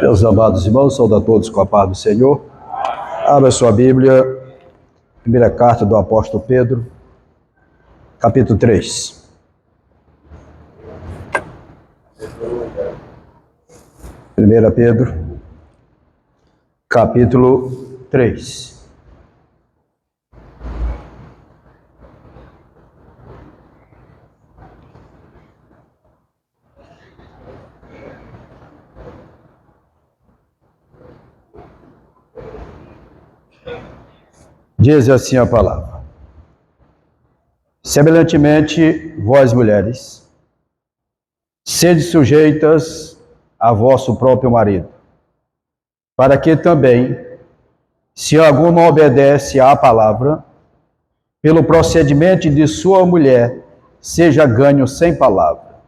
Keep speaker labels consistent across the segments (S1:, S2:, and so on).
S1: Meus amados irmãos, saúdo a todos com a paz do Senhor. Abra sua Bíblia, primeira carta do apóstolo Pedro, capítulo 3. Primeira Pedro, capítulo 3. Diz assim a palavra: semelhantemente, vós mulheres, sede sujeitas a vosso próprio marido, para que também, se algum não obedece à palavra, pelo procedimento de sua mulher, seja ganho sem palavra,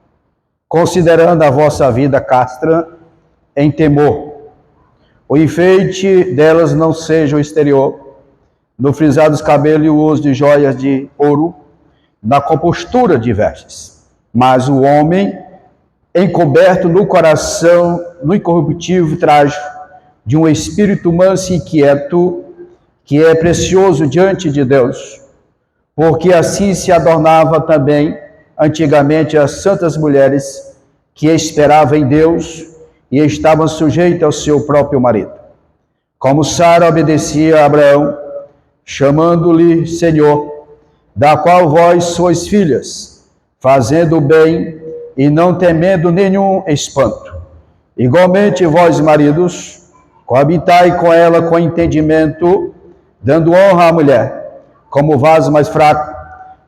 S1: considerando a vossa vida castra em temor. O enfeite delas não seja o exterior, no frisar dos cabelos e o uso de joias de ouro, na compostura de vestes. Mas o homem, encoberto no coração, no incorruptível traje de um espírito manso e inquieto, que é precioso diante de Deus, porque assim se adornava também antigamente as santas mulheres que esperavam em Deus e estavam sujeitas ao seu próprio marido. Como Sara obedecia a Abraão, chamando-lhe Senhor, da qual vós sois filhas, fazendo o bem e não temendo nenhum espanto. Igualmente vós, maridos, coabitai com ela com entendimento, dando honra à mulher, como vaso mais fraco,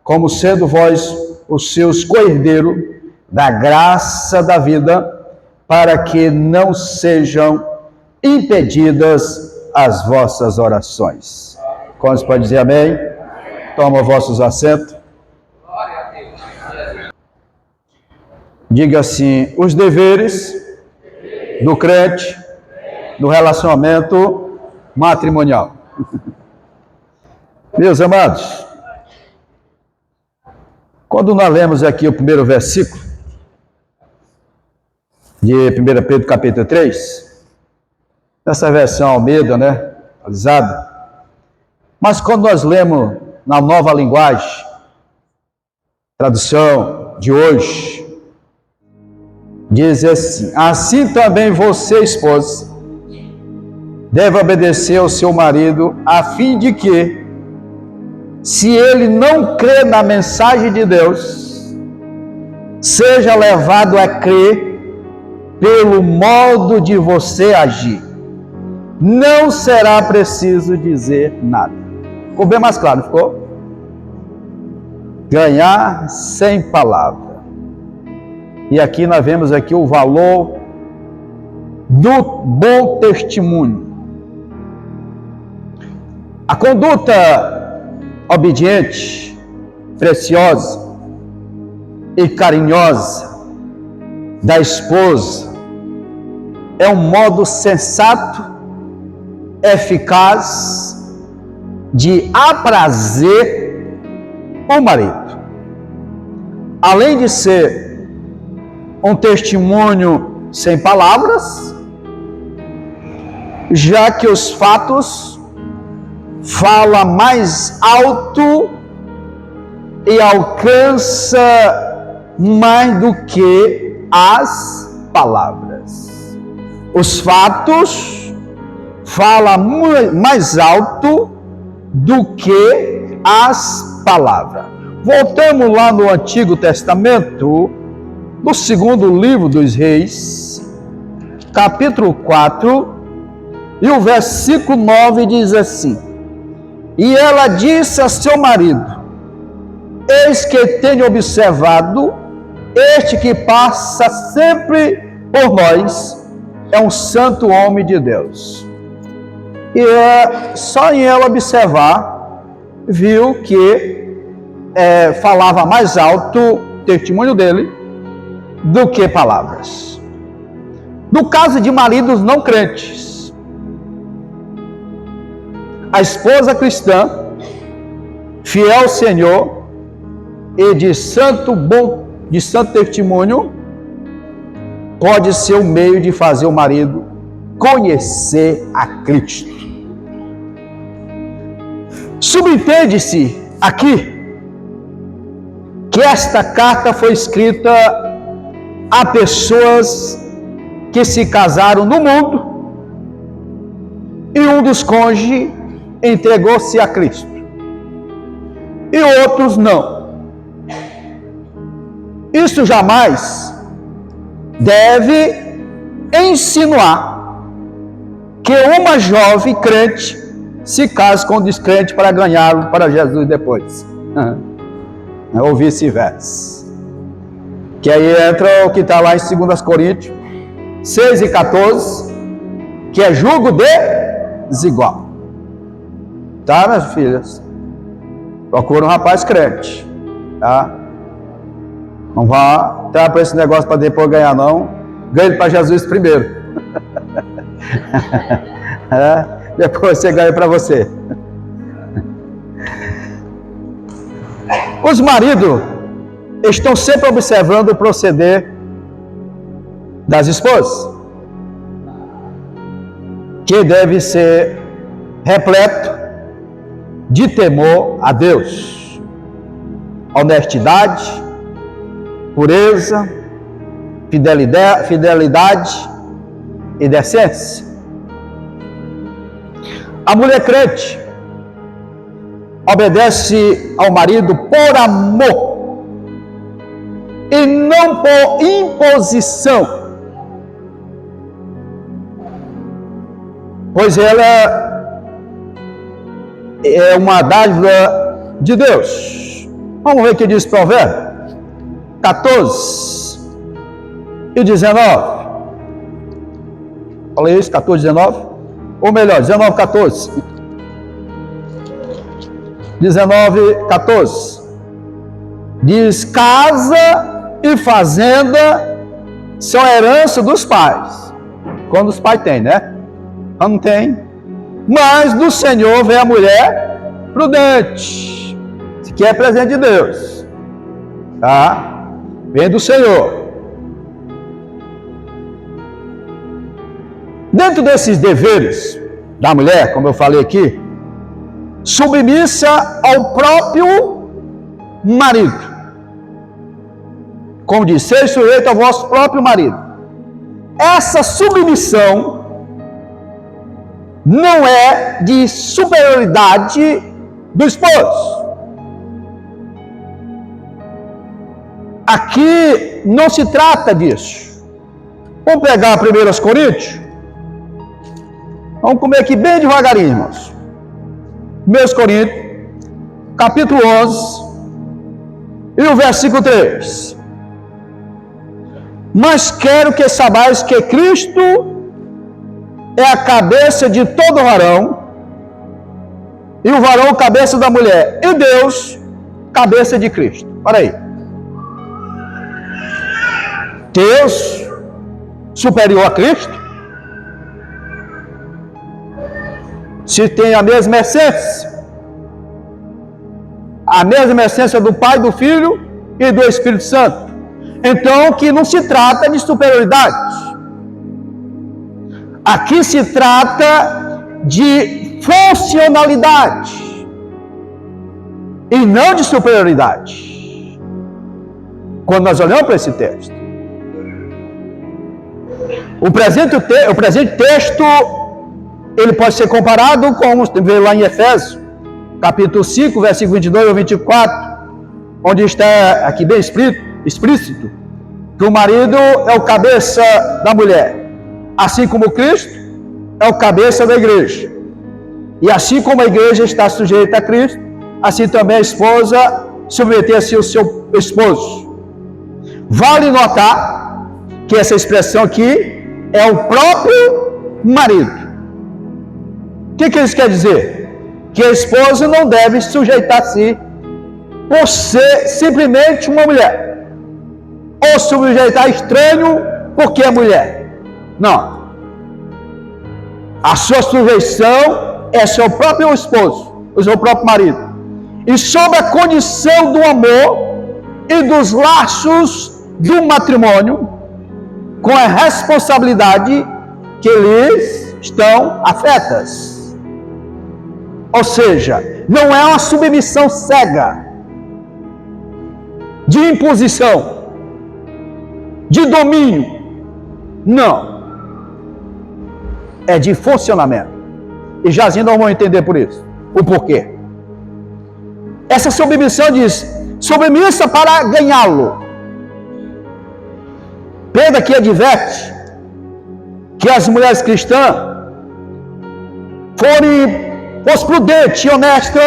S1: como sendo vós os seus co-herdeiros da graça da vida, para que não sejam impedidas as vossas orações. Quantos podem dizer amém? Toma vossos assentos. Diga assim: os deveres do crente no relacionamento matrimonial. Meus amados, quando nós lemos aqui o primeiro versículo de 1 Pedro capítulo 3, nessa versão Almeida, né, atualizada, mas quando nós lemos na nova linguagem, tradução de hoje, diz assim: assim também você, esposa, deve obedecer ao seu marido, a fim de que, se ele não crê na mensagem de Deus, seja levado a crer pelo modo de você agir. Não será preciso dizer nada. Ficou bem mais claro, ficou? Ganhar sem palavra. E aqui nós vemos aqui o valor do bom testemunho. A conduta obediente, preciosa e carinhosa da esposa é um modo sensato, eficaz de aprazer o marido. Além de ser um testemunho sem palavras, já que os fatos falam mais alto e alcança mais do que as palavras. Os fatos falam mais alto do que as palavras. Voltamos lá no Antigo Testamento, no segundo livro dos Reis, capítulo 4, e o versículo 9 diz assim: e ela disse a seu marido: eis que tenho observado, este que passa sempre por nós é um santo homem de Deus. E só em ela observar, viu que falava mais alto o testemunho dele do que palavras. No caso de maridos não crentes, a esposa cristã, fiel ao Senhor e de santo testemunho, pode ser o meio de fazer o marido conhecer a Cristo. Subentende-se aqui que esta carta foi escrita a pessoas que se casaram no mundo e um dos cônjuges entregou-se a Cristo e outros não. Isso jamais deve insinuar que uma jovem crente se case com um descrente para ganhá-lo para Jesus depois. Ou vice-versa. Que aí entra o que está lá em 2 Coríntios 6 e 14, que é julgo desigual. Tá, minhas filhas? Procura um rapaz crente, tá? Não vá entrar para esse negócio para depois ganhar, não. Ganhe ele para Jesus primeiro. Depois você ganha para você. Os maridos estão sempre observando o proceder das esposas, que deve ser repleto de temor a Deus, honestidade, pureza, fidelidade e decência. A mulher crente obedece ao marido por amor e não por imposição, pois ela é uma dádiva de Deus. Vamos ver o que diz Provérbios 14 e 19. Falei isso, 14 e 19? Ou melhor, 19 e 14. 19 e 14. Diz: casa e fazenda são herança dos pais. Quando os pais têm, né? Não tem. Mas do Senhor vem a mulher prudente. Isso aqui é presente de Deus. Tá? Vem do Senhor. Dentro desses deveres da mulher, como eu falei aqui, submissa ao próprio marido. Como diz, seja sujeito ao vosso próprio marido. Essa submissão não é de superioridade do esposo. Aqui não se trata disso. Vamos pegar 1 Coríntios. Vamos comer aqui bem devagarinho, irmãos. 1 Coríntios, capítulo 11, e o versículo 3. Mas quero que saibais que Cristo é a cabeça de todo varão, e o varão cabeça da mulher, e Deus cabeça de Cristo. Olha aí. Deus superior a Cristo, se tem a mesma essência do Pai, do Filho e do Espírito Santo. Então, que não se trata de superioridade. Aqui se trata de funcionalidade e não de superioridade. Quando nós olhamos para esse texto, o presente texto, ele pode ser comparado com, vê lá em Efésios, capítulo 5, versículo 22 ao 24, onde está aqui bem explícito, que o marido é o cabeça da mulher, assim como Cristo é o cabeça da igreja. E assim como a igreja está sujeita a Cristo, assim também a esposa submeter-se ao seu esposo. Vale notar que essa expressão aqui é o próprio marido. O que isso quer dizer? Que a esposa não deve sujeitar-se por ser simplesmente uma mulher, ou sujeitar estranho porque é mulher. Não. A sua sujeição é seu próprio esposo, o seu próprio marido. E sob a condição do amor e dos laços do matrimônio, com a responsabilidade que lhes estão afetas. Ou seja, não é uma submissão cega, de imposição, de domínio. Não. É de funcionamento. E Jazinho não vão entender por isso. O porquê. Essa submissão diz, submissa para ganhá-lo. Pedro aqui adverte que as mulheres cristãs fossem prudentes e honestas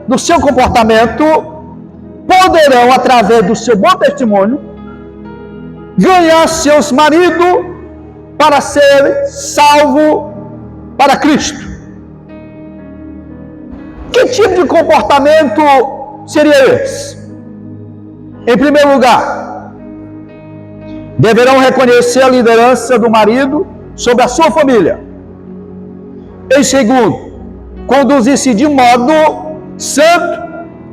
S1: no seu comportamento, poderão, através do seu bom testemunho, ganhar seus maridos para ser salvo para Cristo. Que tipo de comportamento seria esse? Em primeiro lugar, deverão reconhecer a liderança do marido sobre a sua família. Em segundo, conduzir-se de modo santo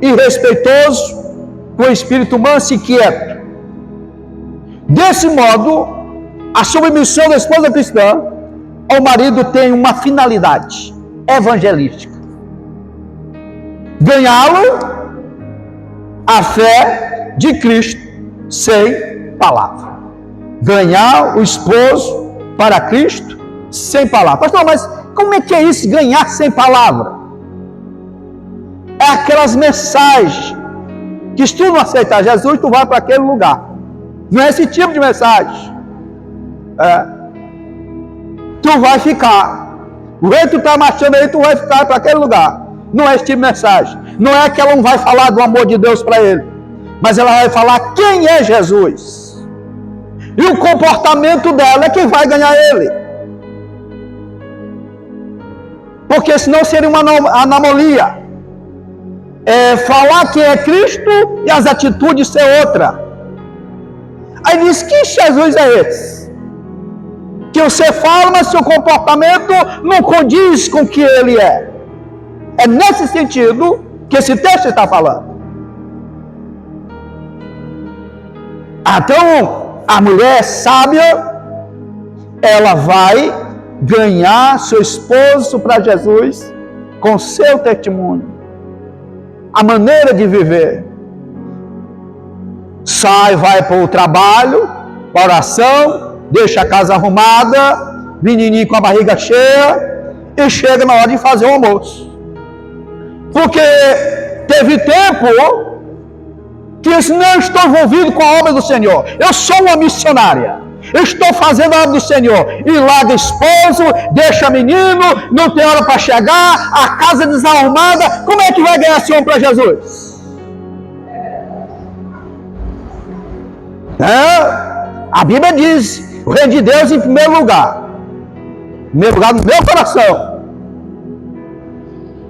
S1: e respeitoso, com espírito manso e quieto. Desse modo, a submissão da esposa cristã ao marido tem uma finalidade evangelística: ganhá-lo à fé de Cristo sem palavra. Ganhar o esposo para Cristo sem palavra. Pastor, mas como é que é isso, ganhar sem palavra? É aquelas mensagens que se tu não aceitar Jesus, tu vai para aquele lugar. Não é esse tipo de mensagem. Tu vai ficar. O jeito que tu está marchando aí, tu vai ficar para aquele lugar. Não é esse tipo de mensagem. Não é que ela não vai falar do amor de Deus para ele, mas ela vai falar quem é Jesus. E o comportamento dela é quem vai ganhar ele. Porque senão seria uma anomalia. Falar que é Cristo e as atitudes ser outra. Aí diz, que Jesus é esse? Que você fala, mas seu comportamento não condiz com o que ele é. É nesse sentido que esse texto está falando. Então, a mulher sábia, ela vai ganhar seu esposo para Jesus com seu testemunho, a maneira de viver. Sai, vai para o trabalho, para a oração, deixa a casa arrumada, menininho com a barriga cheia, e chega na hora de fazer o almoço. Porque teve tempo que eu disse, não estou envolvido com a obra do Senhor, eu sou uma missionária, eu estou fazendo a obra do Senhor, e larga esposo, deixa menino, não tem hora para chegar, a casa desarrumada, como é que vai ganhar esse homem para Jesus? A Bíblia diz, o reino de Deus em primeiro lugar no meu coração,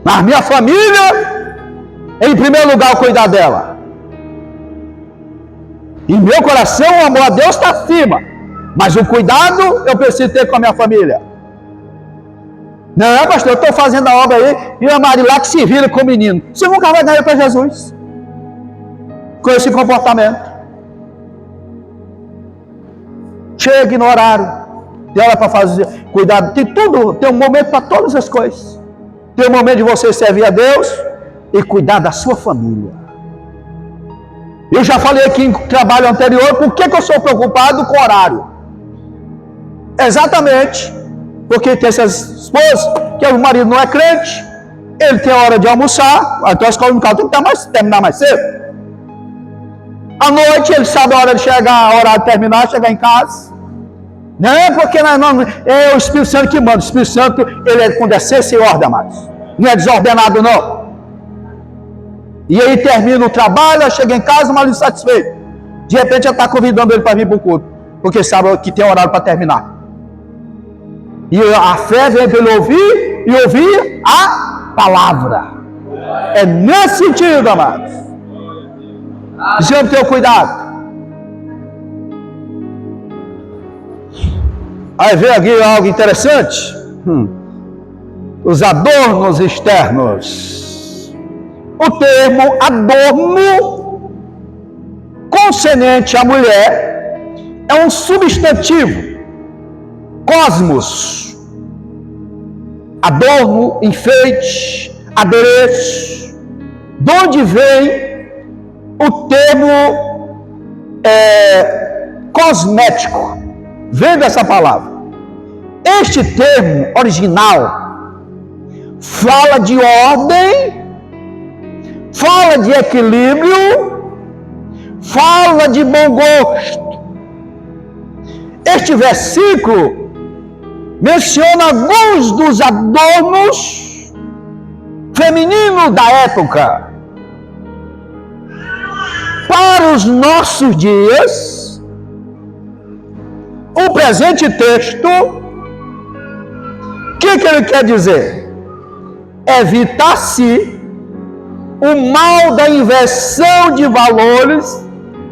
S1: na minha família, em primeiro lugar o cuidar dela. Em meu coração o amor a Deus está acima, mas o cuidado eu preciso ter com a minha família. Não, pastor, eu estou fazendo a obra aí, e a Maria lá que se vira com o menino. Você nunca vai ganhar para Jesus com esse comportamento. Chegue no horário, tem hora para fazer, cuidado, tem tudo, tem um momento para todas as coisas. Tem um momento de você servir a Deus e cuidar da sua família. Eu já falei aqui em trabalho anterior, por que eu sou preocupado com o horário? Exatamente, porque tem essas esposas, que o marido não é crente, ele tem a hora de almoçar, então a escola no carro tem que terminar mais cedo. À noite ele sabe a hora de chegar, a hora de terminar, chegar em casa. Não é porque não, é o Espírito Santo que manda. O Espírito Santo, ele é com decência e ordem, amados. Não é desordenado, não. E aí termina o trabalho, chega em casa, mas insatisfeito. De repente já está convidando ele para vir para o culto, porque sabe que tem horário para terminar. E a fé vem pelo ouvir e ouvir a palavra. É nesse sentido, amados. Precisamos ter cuidado. Aí vem aqui algo interessante. Os adornos externos. O termo adorno concernente à mulher é um substantivo. Cosmos. adorno, enfeite, adereço. De onde vem o termo cosmético? Vem dessa palavra. Este termo original fala de ordem, fala de equilíbrio, fala de bom gosto. Este versículo menciona alguns dos adornos femininos da época. Para os nossos dias, o presente texto, o que ele quer dizer? Evitar-se o mal da inversão de valores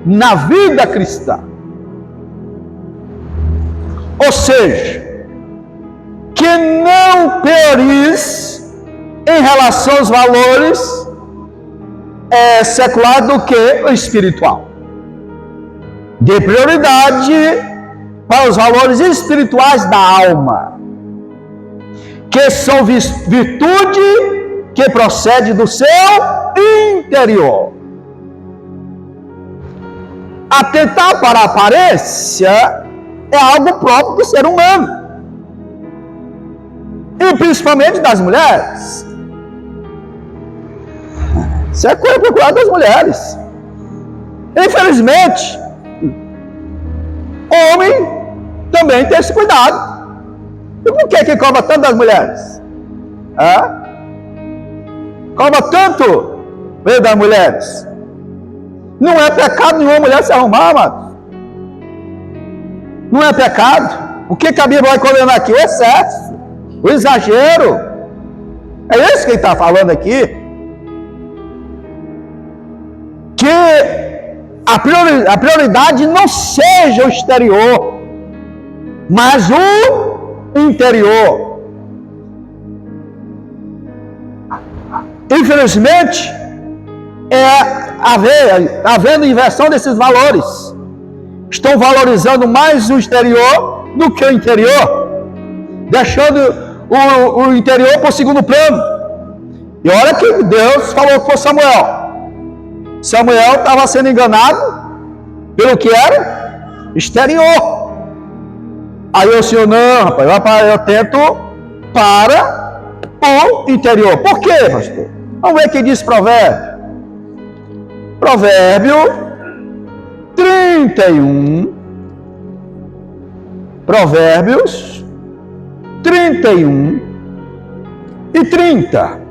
S1: na vida cristã. Ou seja, que não priorize em relação aos valores secular do que o espiritual. Dê prioridade para os valores espirituais da alma, que são virtude que procede do seu interior. Atentar para a aparência é algo próprio do ser humano, e principalmente das mulheres. Isso é coisa procurada das mulheres. Infelizmente, homem também tem esse cuidado. E por que cobra tanto das mulheres? Cobra tanto meio das mulheres? Não é pecado nenhuma mulher se arrumar, mano. Não é pecado. O que a Bíblia vai condenar aqui? O excesso, o exagero. É isso que ele está falando aqui. Que a prioridade não seja o exterior, mas o interior. Infelizmente, havendo inversão desses valores. Estão valorizando mais o exterior do que o interior, deixando o interior para o segundo plano. E olha que Deus falou com Samuel. Samuel estava sendo enganado pelo que era exterior. Aí o Senhor, não, rapaz, eu tento para o interior. Por quê, pastor? Vamos ver o que diz Provérbio. Provérbio 31. Provérbios 31 e 30.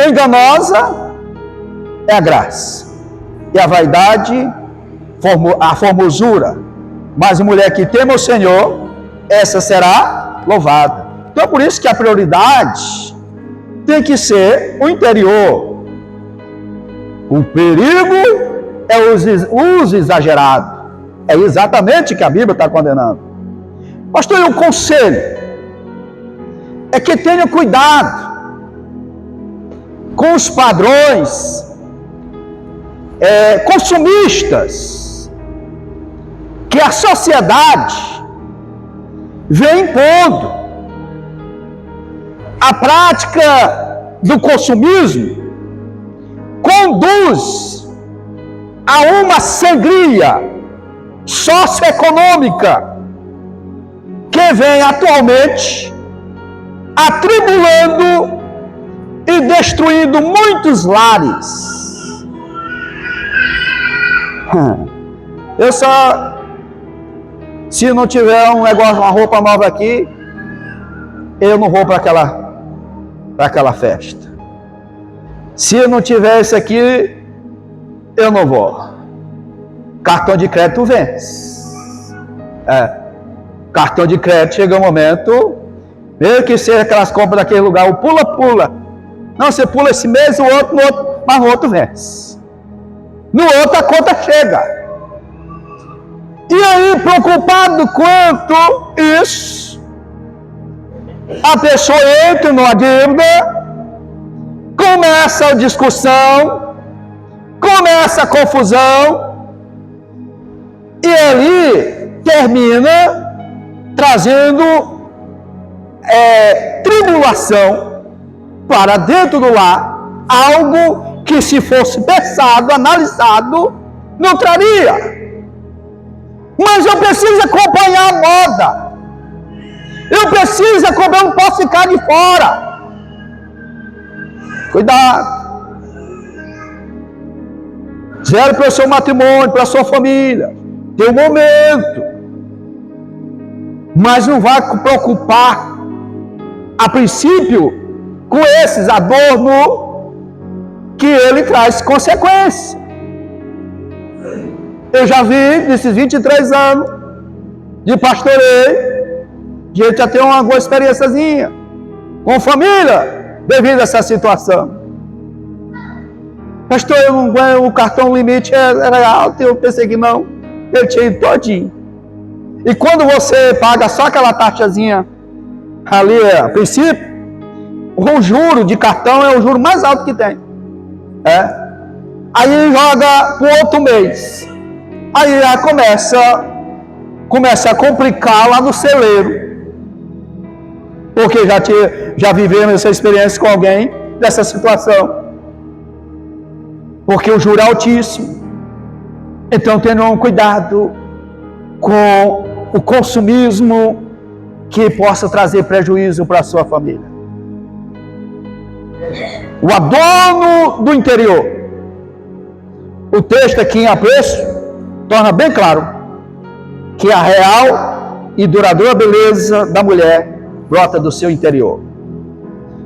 S1: Enganosa é a graça, e a vaidade, a formosura. Mas a mulher que teme o Senhor, essa será louvada. Então, por isso que a prioridade tem que ser o interior. O perigo é o uso exagerado. É exatamente o que a Bíblia está condenando. Pastor, e o conselho é que tenha cuidado com os padrões consumistas que a sociedade vem impondo. A prática do consumismo conduz a uma sangria socioeconômica que vem atualmente atribulando e destruindo muitos lares. Eu só, se não tiver um negócio, uma roupa nova aqui, eu não vou para aquela festa. Se não tiver isso aqui, eu não vou. Cartão de crédito vence. Cartão de crédito chega um momento, mesmo que seja aquelas compras daquele lugar, o pula-pula. Não, você pula esse mês, o outro, no outro, mas o outro vence. No outro a conta chega. E aí, preocupado quanto isso, a pessoa entra numa dívida, começa a discussão, começa a confusão, e ali termina trazendo tribulação para dentro do lar, algo que, se fosse pensado, analisado, não traria. Mas eu preciso acompanhar a moda. Eu preciso acompanhar, eu não posso ficar de fora. Cuidado. Zero para o seu matrimônio, para a sua família. Tem um momento. Mas não vai preocupar, a princípio, com esses adornos que ele traz consequência. Eu já vi, nesses 23 anos de pastoreio, que a gente já tem uma boa experiênciazinha com família, devido a essa situação. Pastor, eu não ganho, o cartão limite era alto, eu pensei que não, eu tinha ido todinho. E quando você paga só aquela taxazinha ali, a princípio, o juro de cartão é o juro mais alto que tem. Aí joga para o outro mês. Aí já começa a complicar lá no celeiro. Porque já vivemos essa experiência com alguém dessa situação. Porque o juro é altíssimo. Então tenham um cuidado com o consumismo que possa trazer prejuízo para a sua família. O adorno do interior. O texto aqui em apreço torna bem claro que a real e duradoura beleza da mulher brota do seu interior.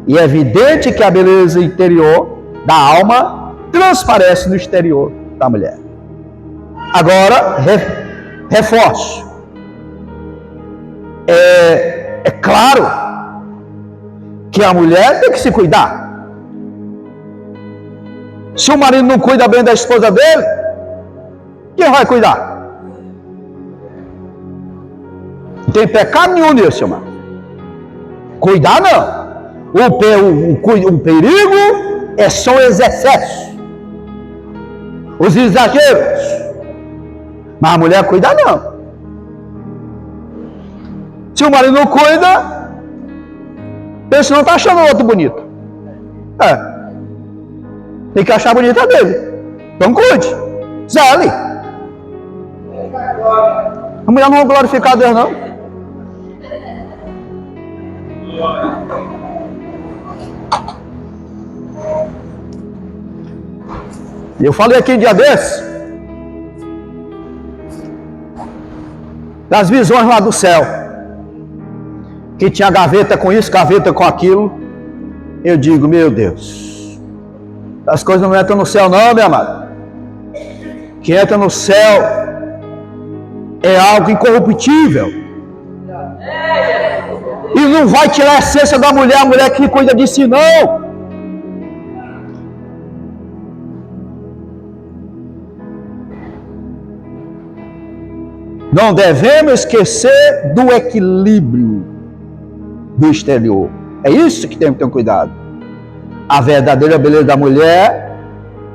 S1: E é evidente que a beleza interior da alma transparece no exterior da mulher. Agora, reforço. É claro que a mulher tem que se cuidar. Se o marido não cuida bem da esposa dele, quem vai cuidar? Não tem pecado nenhum nisso, irmão. Cuidar não. O perigo são os excessos, os exageros. Mas a mulher cuida não. Se o marido não cuida, pensa, não está achando o outro bonito. Tem que achar bonita dele. Então cuide. Zele. A mulher não vai glorificar a Deus, não. Eu falei aqui um dia desse das visões lá do céu, que tinha gaveta com isso, gaveta com aquilo. Eu digo, meu Deus, as coisas não entram no céu não, meu amado. O que entra no céu é algo incorruptível. E não vai tirar a essência da mulher, a mulher que cuida de si, não. Não devemos esquecer do equilíbrio do exterior. É isso que temos que ter cuidado. A verdadeira beleza da mulher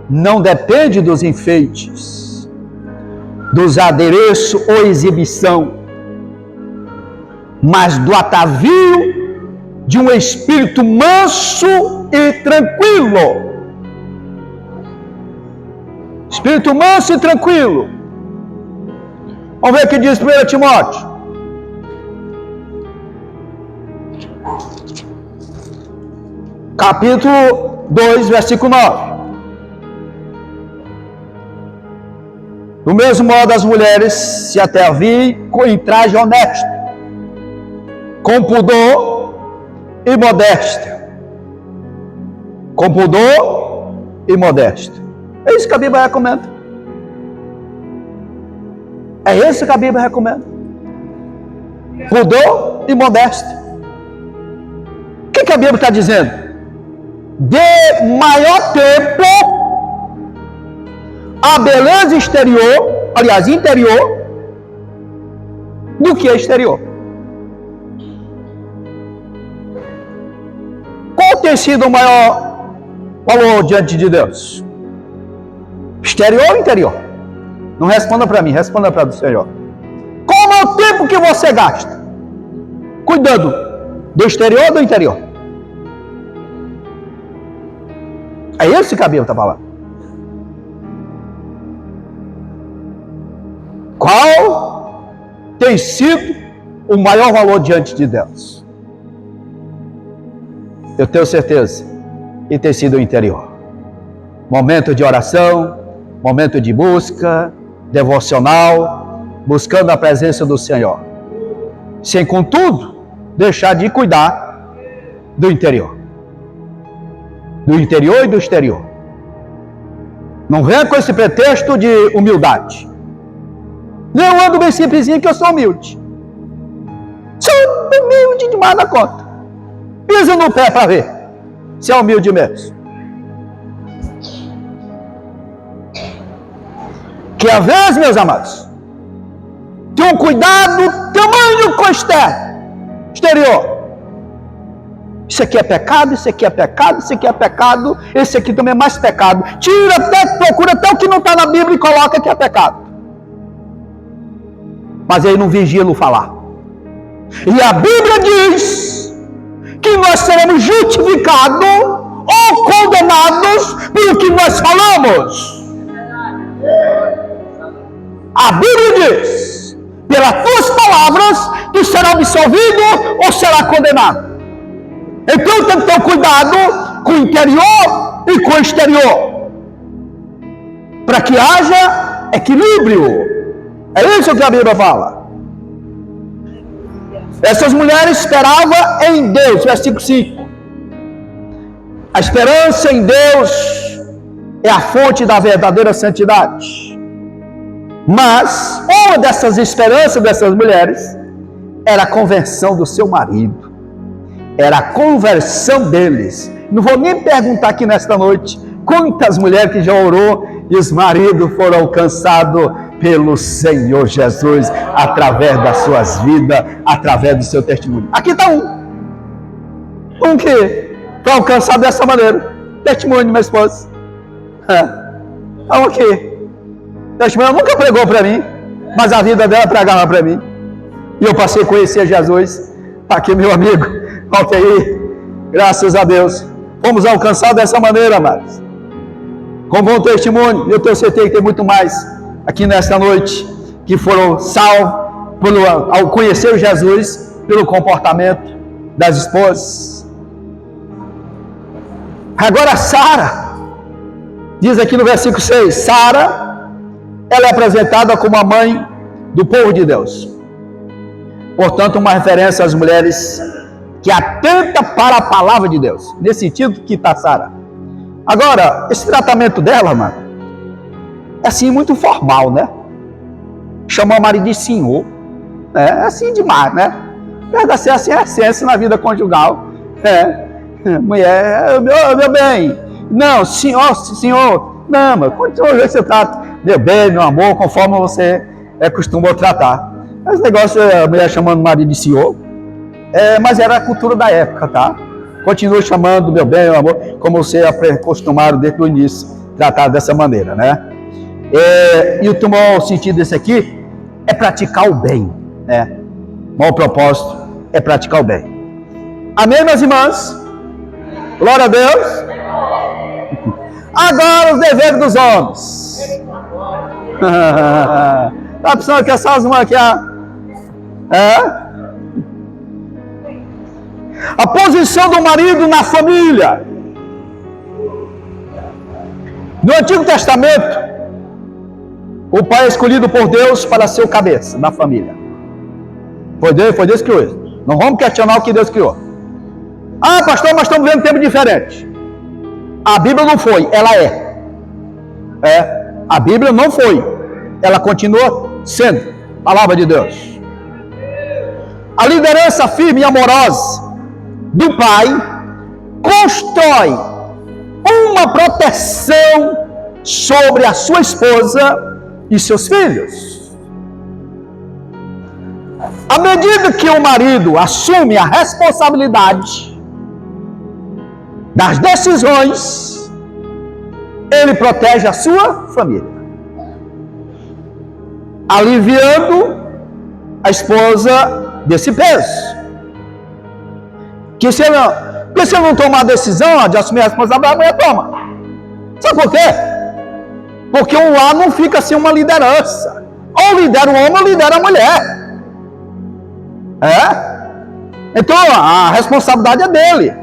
S1: não depende dos enfeites, dos adereços ou exibição, mas do atavio de um espírito manso e tranquilo. Espírito manso e tranquilo. Vamos ver o que diz 1 Timóteo. Capítulo 2, versículo 9. Do mesmo modo, as mulheres se ataviem em traje honesto, com pudor e modéstia. Com pudor e modéstia. É isso que a Bíblia recomenda. É isso que a Bíblia recomenda. Pudor e modéstia. O que a Bíblia está dizendo? Dê maior tempo à beleza exterior, aliás, interior, do que a exterior. Qual tem sido o maior valor diante de Deus? Exterior ou interior? Não responda para mim, responda para o Senhor. Qual é o tempo que você gasta Cuidando do exterior ou do interior? É isso que a Bíblia está falando. Qual tem sido o maior valor diante de Deus? Eu tenho certeza que tem sido o interior. Momento de oração, momento de busca, devocional, buscando a presença do Senhor. Sem, contudo, deixar de cuidar do interior. Do interior e do exterior. Não venha com esse pretexto de humildade. Não, eu ando bem simplesinho que eu sou humilde. Sou humilde demais na conta. Pisa no pé para ver se é humilde mesmo. Que às vezes, meus amados, tenham cuidado tamanho com o exterior. Isso aqui é pecado, isso aqui é pecado, isso aqui é pecado, esse aqui também é mais pecado. Tira até, procura até o que não está na Bíblia e coloca que é pecado. Mas aí não vigia no falar. E a Bíblia diz que nós seremos justificados ou condenados pelo que nós falamos. A Bíblia diz: pelas tuas palavras tu será absolvido ou será condenado. Então tem que ter cuidado com o interior e com o exterior, para que haja equilíbrio. É isso que a Bíblia fala. Essas mulheres esperavam em Deus, versículo 5. A esperança em Deus é a fonte da verdadeira santidade. Mas uma dessas esperanças dessas mulheres era a conversão do seu marido. Era a conversão deles. Não vou nem perguntar aqui nesta noite quantas mulheres que já orou e os maridos foram alcançados pelo Senhor Jesus através das suas vidas, através do seu testemunho. Aqui está um que foi alcançado dessa maneira. Testemunho de minha esposa. Aqui. Testemunho nunca pregou para mim, mas a vida dela pregava para mim. E eu passei a conhecer Jesus. Aqui, meu amigo, volta aí. Graças a Deus. Fomos alcançados dessa maneira, amados. Com bom testemunho. Eu tenho certeza que tem muito mais aqui nesta noite que foram salvos ao conhecer Jesus pelo comportamento das esposas. Agora Sara, diz aqui no versículo 6, Sara, ela é apresentada como a mãe do povo de Deus. Portanto, uma referência às mulheres que atentam para a palavra de Deus. Nesse sentido que está Sara. Agora, esse tratamento dela, mano, é assim muito formal, né? Chamou o marido de senhor. É assim demais, né? Deve ser assim a essência na vida conjugal. Mulher, meu bem. Não, senhor. Não, mas continua que você trata. Meu bem, meu amor, conforme você costumou tratar. Esse negócio, a mulher chamando o marido de senhor. Mas era a cultura da época, tá? Continua chamando meu bem, meu amor, como você acostumaram desde o início, tratar dessa maneira, né? E o maior sentido desse aqui é praticar o bem, né? O maior propósito é praticar o bem. Amém, meus irmãos? Glória a Deus. Agora os deveres dos homens. Tá pensando que é só as mãos aqui, A posição do marido na família. No Antigo Testamento, o pai é escolhido por Deus para ser o cabeça da família. Foi Deus que criou isso. Não vamos questionar o que Deus criou. Pastor, mas estamos vivendo um tempo diferente. A Bíblia não foi, ela é. A Bíblia não foi, ela continua sendo palavra de Deus. A liderança firme e amorosa do pai constrói uma proteção sobre a sua esposa e seus filhos. À medida que o marido assume a responsabilidade das decisões, ele protege a sua família, aliviando a esposa desse peso. Porque se ele não tomar a decisão de assumir a responsabilidade, a mulher toma. Sabe por quê? Porque um lar não fica sem uma liderança. Ou lidera o homem ou lidera a mulher. Então a responsabilidade é dele.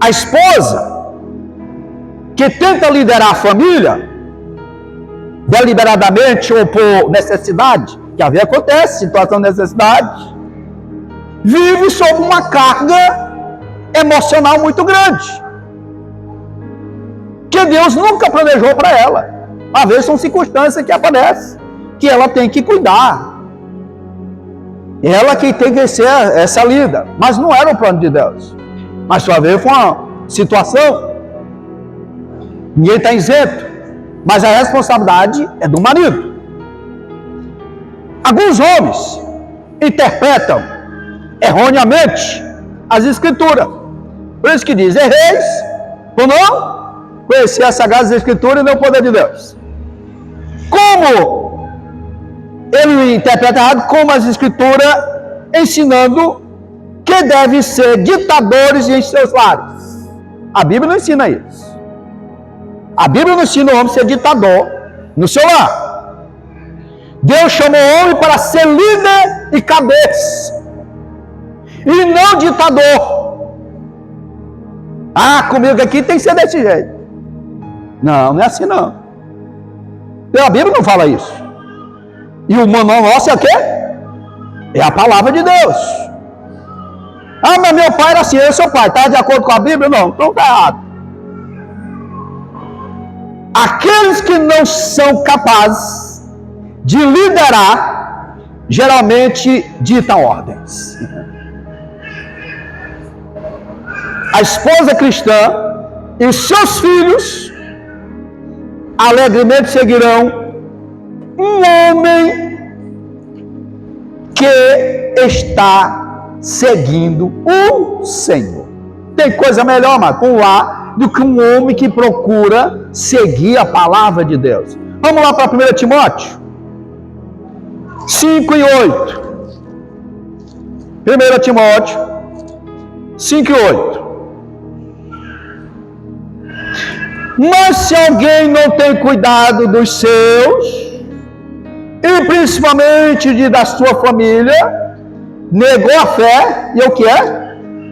S1: A esposa que tenta liderar a família, deliberadamente ou por necessidade, que às vezes acontece, situação de necessidade, vive sob uma carga emocional muito grande, que Deus nunca planejou para ela. Às vezes são circunstâncias que aparecem, que ela tem que cuidar. Ela que tem que ser essa líder, mas não era o plano de Deus. Mas só veio foi uma situação. Ninguém está isento, mas a responsabilidade é do marido. Alguns homens interpretam erroneamente as escrituras. Por isso que diz, erreis, ou não? Conhecer as sagradas escrituras e não o poder de Deus. Como ele interpreta errado, como as escrituras ensinando que devem ser ditadores em seus lares. A Bíblia não ensina isso. A Bíblia não ensina o homem a ser ditador no seu lar. Deus chamou o homem para ser líder e cabeça, e não ditador. Comigo aqui tem que ser desse jeito. Não é assim não. A Bíblia não fala isso. E o manual nosso é o quê? É a palavra de Deus. Mas meu pai era assim, eu sou pai. Está de acordo com a Bíblia? Não, então está errado. Aqueles que não são capazes de liderar, geralmente ditam ordens. A esposa cristã e seus filhos alegremente seguirão um homem que está seguindo o Senhor. Tem coisa melhor, mas um lar, do que um homem que procura seguir a palavra de Deus. Vamos lá para 1 Timóteo 5 e 8. 1 Timóteo 5 e 8. Mas se alguém não tem cuidado dos seus, e principalmente da sua família, negou a fé, e o que é?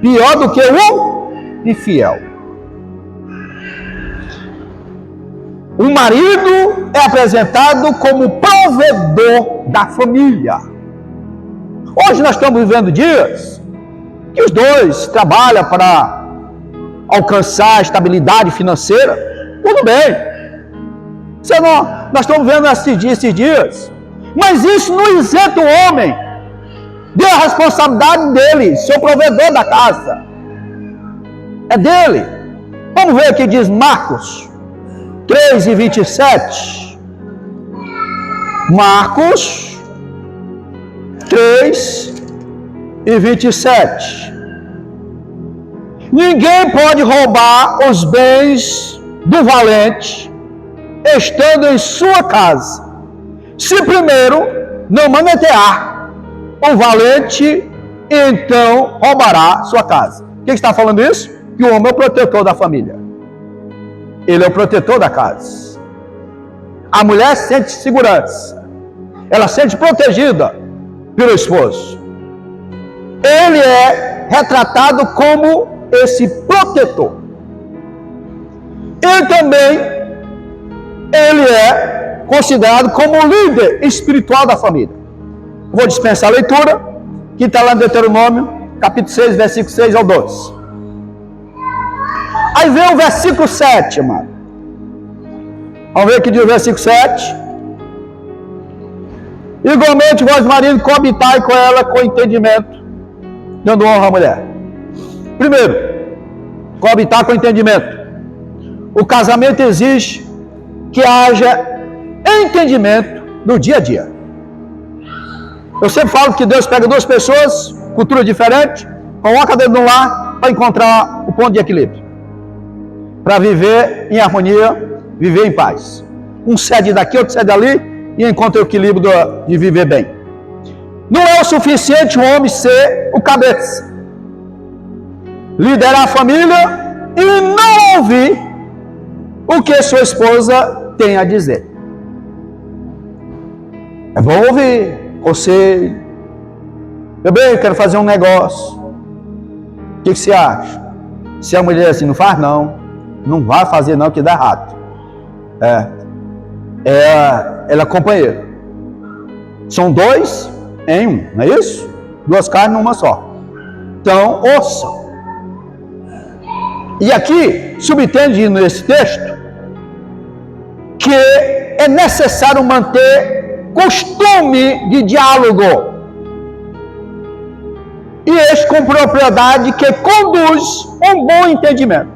S1: Pior do que o infiel. O marido é apresentado como provedor da família. Hoje nós estamos vivendo dias que os dois trabalham para alcançar a estabilidade financeira. Tudo bem. Nós estamos vendo esses dias. Mas isso não isenta o homem. Deu a responsabilidade dele, ser o provedor da casa. É dele. Vamos ver o que diz Marcos 3 e 27. Marcos 3 e 27. Ninguém pode roubar os bens do valente estando em sua casa, se primeiro não manetear o valente, então roubará sua casa. Quem está falando isso? Que o homem é o protetor da família. Ele é o protetor da casa. A mulher sente segurança. Ela sente protegida pelo esposo. Ele é retratado como esse protetor. E também ele é considerado como líder espiritual da família. Vou dispensar a leitura, que está lá no Deuteronômio, capítulo 6, versículo 6 ao 12. Aí vem o versículo 7, mano. Vamos ver o que diz o versículo 7. Igualmente, vós, marido, coabitai com ela com entendimento, dando honra à mulher. Primeiro, coabitar com entendimento. O casamento exige que haja entendimento no dia a dia. Eu sempre falo que Deus pega duas pessoas, cultura diferente, coloca dentro de um lar para encontrar o ponto de equilíbrio. Para viver em harmonia, viver em paz. Um cede daqui, outro cede ali e encontra o equilíbrio de viver bem. Não é o suficiente o homem ser o cabeça. liderar a família e não ouvir o que sua esposa tem a dizer. É bom ouvir conselho. Meu bem, eu quero fazer um negócio. O que você acha? Se a mulher assim, não faz não. Não vai fazer não, que dá errado. Ela é companheira. São dois em um, não é isso? Duas carnes numa só. Então, ouça. E aqui, subentende nesse texto, que é necessário manter costume de diálogo. E este com propriedade que conduz um bom entendimento.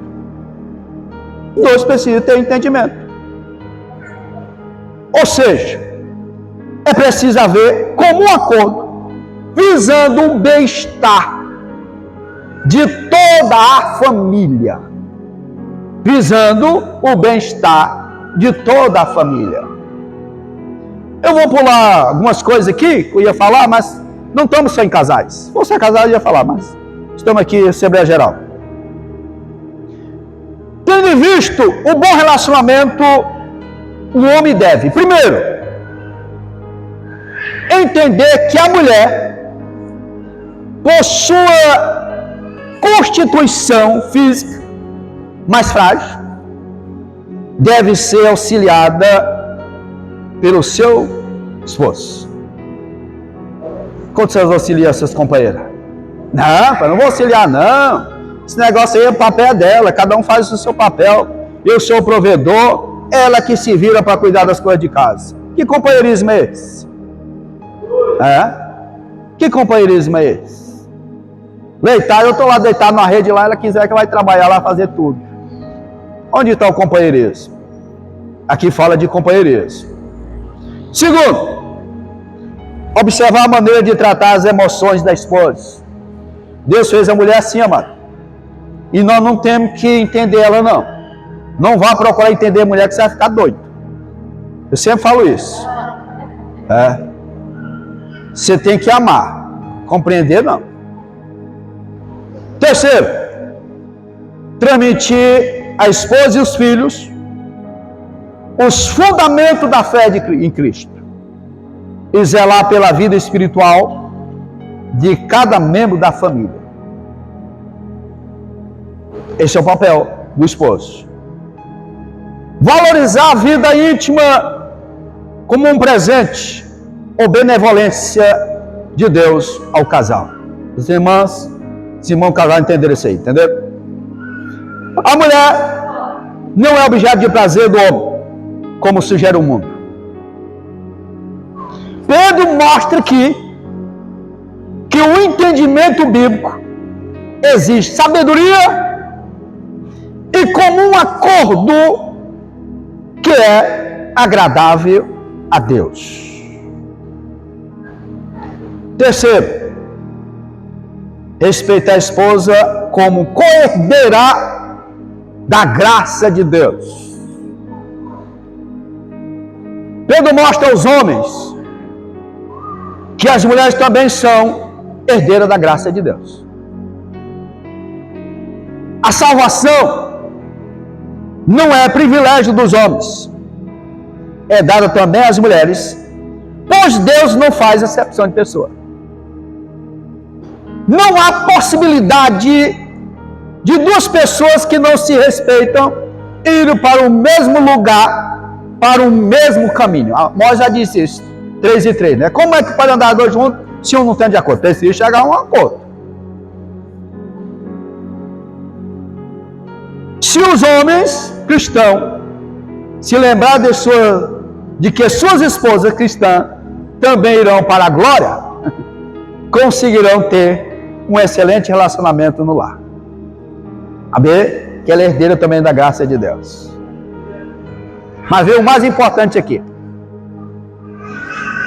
S1: Dois precisam ter entendimento. Ou seja, é preciso haver comum acordo, visando o bem-estar de toda a família. Visando o bem-estar de toda a família. Eu vou pular algumas coisas aqui que eu ia falar, mas não estamos só em casais. Se fosse casais, eu ia falar, mas estamos aqui em Assembleia Geral. Tendo visto o bom relacionamento, o homem deve, primeiro, entender que a mulher, por sua constituição física mais frágil, deve ser auxiliada pelo seu esposo. Quando vocês auxiliam seus companheiros? Não, eu não vou auxiliar, não. Esse negócio aí, o papel é dela, cada um faz o seu papel. Eu sou o provedor, ela que se vira para cuidar das coisas de casa. Que companheirismo é esse? Que companheirismo é esse? Deitado, eu estou lá deitado na rede lá, ela quiser que vai trabalhar lá, fazer tudo. Onde está o companheirismo? Aqui fala de companheirismo. Segundo, observar a maneira de tratar as emoções da esposa. Deus fez a mulher assim, amado. E nós não temos que entender ela, não. Não vá procurar entender a mulher que você vai ficar doido. Eu sempre falo isso. Você tem que amar. Compreender, não. Terceiro, transmitir à esposa e os filhos os fundamentos da fé em Cristo. E zelar pela vida espiritual de cada membro da família. Esse é o papel do esposo. Valorizar a vida íntima como um presente ou benevolência de Deus ao casal. Os irmãos casal entenderam isso aí, entendeu? A mulher não é objeto de prazer do homem, como sugere o mundo. Pedro mostra aqui que o entendimento bíblico exige sabedoria e comum acordo que é agradável a Deus. Terceiro, respeitar a esposa como coerdeira da graça de Deus. Pedro mostra aos homens que as mulheres também são herdeiras da graça de Deus. A salvação não é privilégio dos homens, é dada também às mulheres, pois Deus não faz acepção de pessoa. Não há possibilidade de duas pessoas que não se respeitam irem para o mesmo lugar, para o mesmo caminho. Moisés já disse isso, 3 e 3, né? Como é que pode andar dois juntos se um não tem de acordo? Precisa chegar a um acordo. Se os homens cristãos se lembrar de que suas esposas cristãs também irão para a glória, conseguirão ter um excelente relacionamento no lar. Amém? Que ela é herdeira também da graça de Deus. Mas veio o mais importante aqui.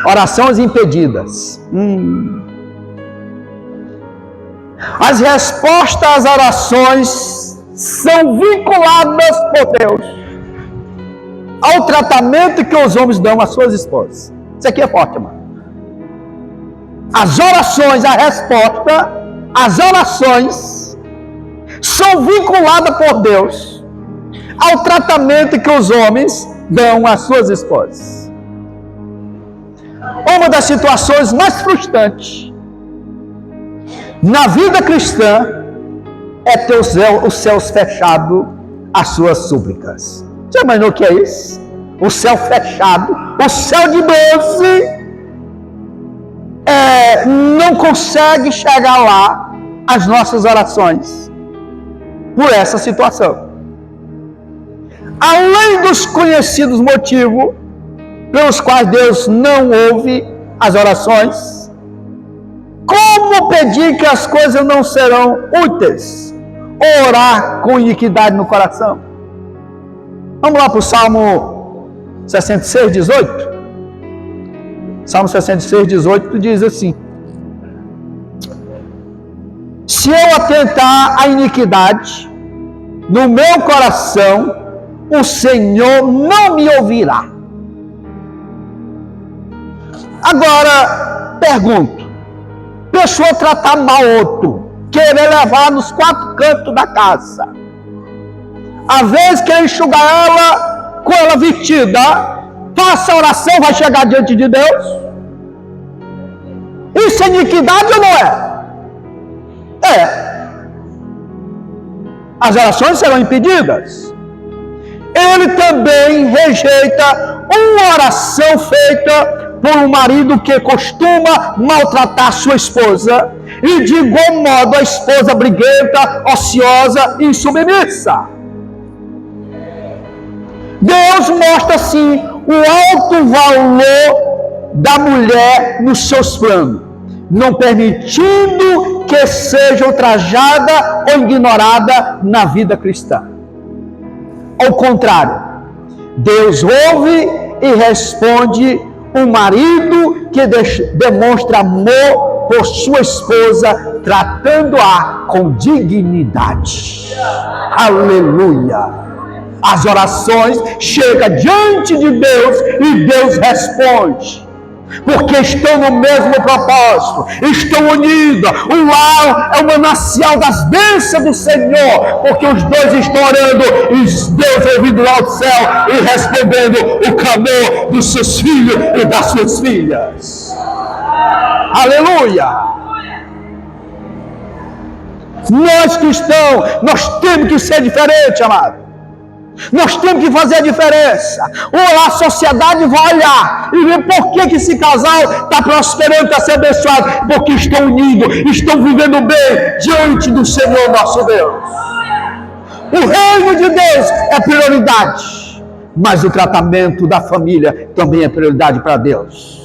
S1: Orações impedidas. As respostas às orações são vinculadas por Deus ao tratamento que os homens dão às suas esposas. Isso aqui é forte, mano. As orações, a resposta às orações são vinculadas por Deus ao tratamento que os homens dão às suas esposas. Uma das situações mais frustrantes na vida cristã é ter os céus fechados às suas súplicas. Já imaginou o que é isso? O céu fechado, o céu de bronze, não consegue chegar lá as nossas orações por essa situação. Além dos conhecidos motivos pelos quais Deus não ouve as orações, como pedir que as coisas não serão úteis? Orar com iniquidade no coração. Vamos lá para o Salmo 66, 18. Salmo 66, 18 diz assim: se eu atentar à iniquidade no meu coração, o Senhor não me ouvirá. Agora, pergunto: pessoa tratar mal outro, querer levar nos quatro cantos da casa, às vezes quer enxugar ela com ela vestida, faça a oração, vai chegar diante de Deus? Isso é iniquidade ou não é? É. As orações serão impedidas. Ele também rejeita uma oração feita por um marido que costuma maltratar sua esposa e de igual modo a esposa briguenta, ociosa e insubmissa. Deus mostra assim o alto valor da mulher nos seus planos, não permitindo que seja ultrajada ou ignorada na vida cristã. Ao contrário, Deus ouve e responde um marido que demonstra amor por sua esposa, tratando-a com dignidade. Aleluia! As orações chegam diante de Deus e Deus responde, porque estão no mesmo propósito, estão unidos. O lar é o manancial das bênçãos do Senhor, porque os dois estão orando e Deus ouvindo lá do céu e respondendo o clamor dos seus filhos e das suas filhas. Aleluia! Nós cristãos, nós temos que ser diferentes, amado. Nós temos que fazer a diferença. Ou a sociedade vai olhar e ver por que esse casal está prosperando, está sendo abençoado. Porque estão unidos, estão vivendo bem diante do Senhor nosso Deus. O reino de Deus é prioridade, mas o tratamento da família também é prioridade para Deus.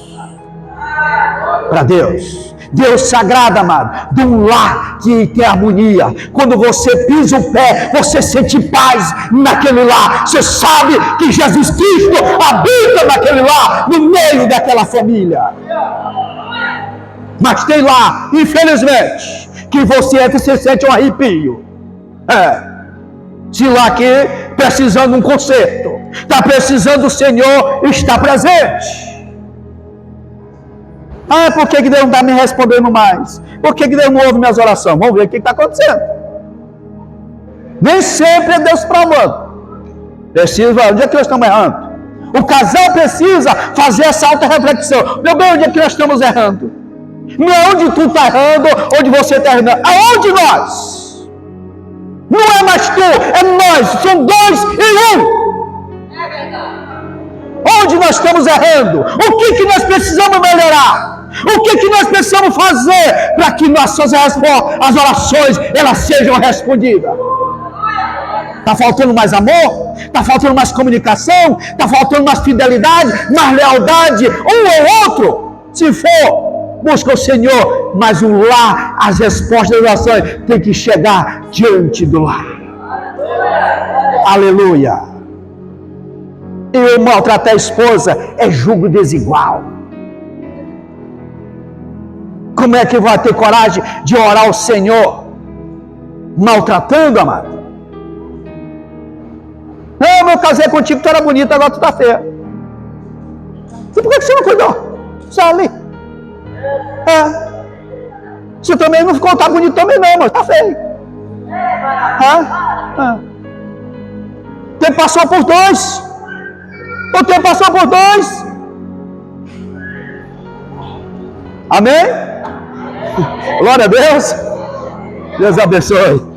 S1: Para Deus. Deus se agrada, amado, de um lar que tem harmonia. Quando você pisa o pé, você sente paz naquele lar. Você sabe que Jesus Cristo habita naquele lar, no meio daquela família. Mas tem lá, infelizmente, que você entra e você sente um arrepio. Se lá que precisando de um conserto, está precisando do Senhor estar presente. Por que Deus não está me respondendo mais? Por que Deus não ouve minhas orações? Vamos ver o que está acontecendo. Nem sempre é Deus provando. Precisa, onde é que nós estamos errando? O casal precisa fazer essa auto-reflexão. Meu bem, onde é que nós estamos errando? Não é onde tu está errando, onde você está errando. Aonde nós? Não é mais tu, é nós. São dois e um. É verdade. Onde nós estamos errando? O que nós precisamos melhorar? O que nós precisamos fazer para que nossas as orações elas sejam respondidas? Está faltando mais amor? Está faltando mais comunicação? Está faltando mais fidelidade, mais lealdade? Um ou outro? Se for, busca o Senhor, mas o lar, as respostas das orações tem que chegar diante do lar. Aleluia! E o maltratar a esposa é julgo desigual. Como é que vai ter coragem de orar ao Senhor maltratando, amado? Não, eu casei contigo, tu era bonita, agora tu tá feia. E por que você não cuidou? Só ali. Você também não ficou, tá bonito também não, mas tá feio. O tempo passou por dois. O tempo passou por dois. Amém? Glória a Deus. Deus abençoe.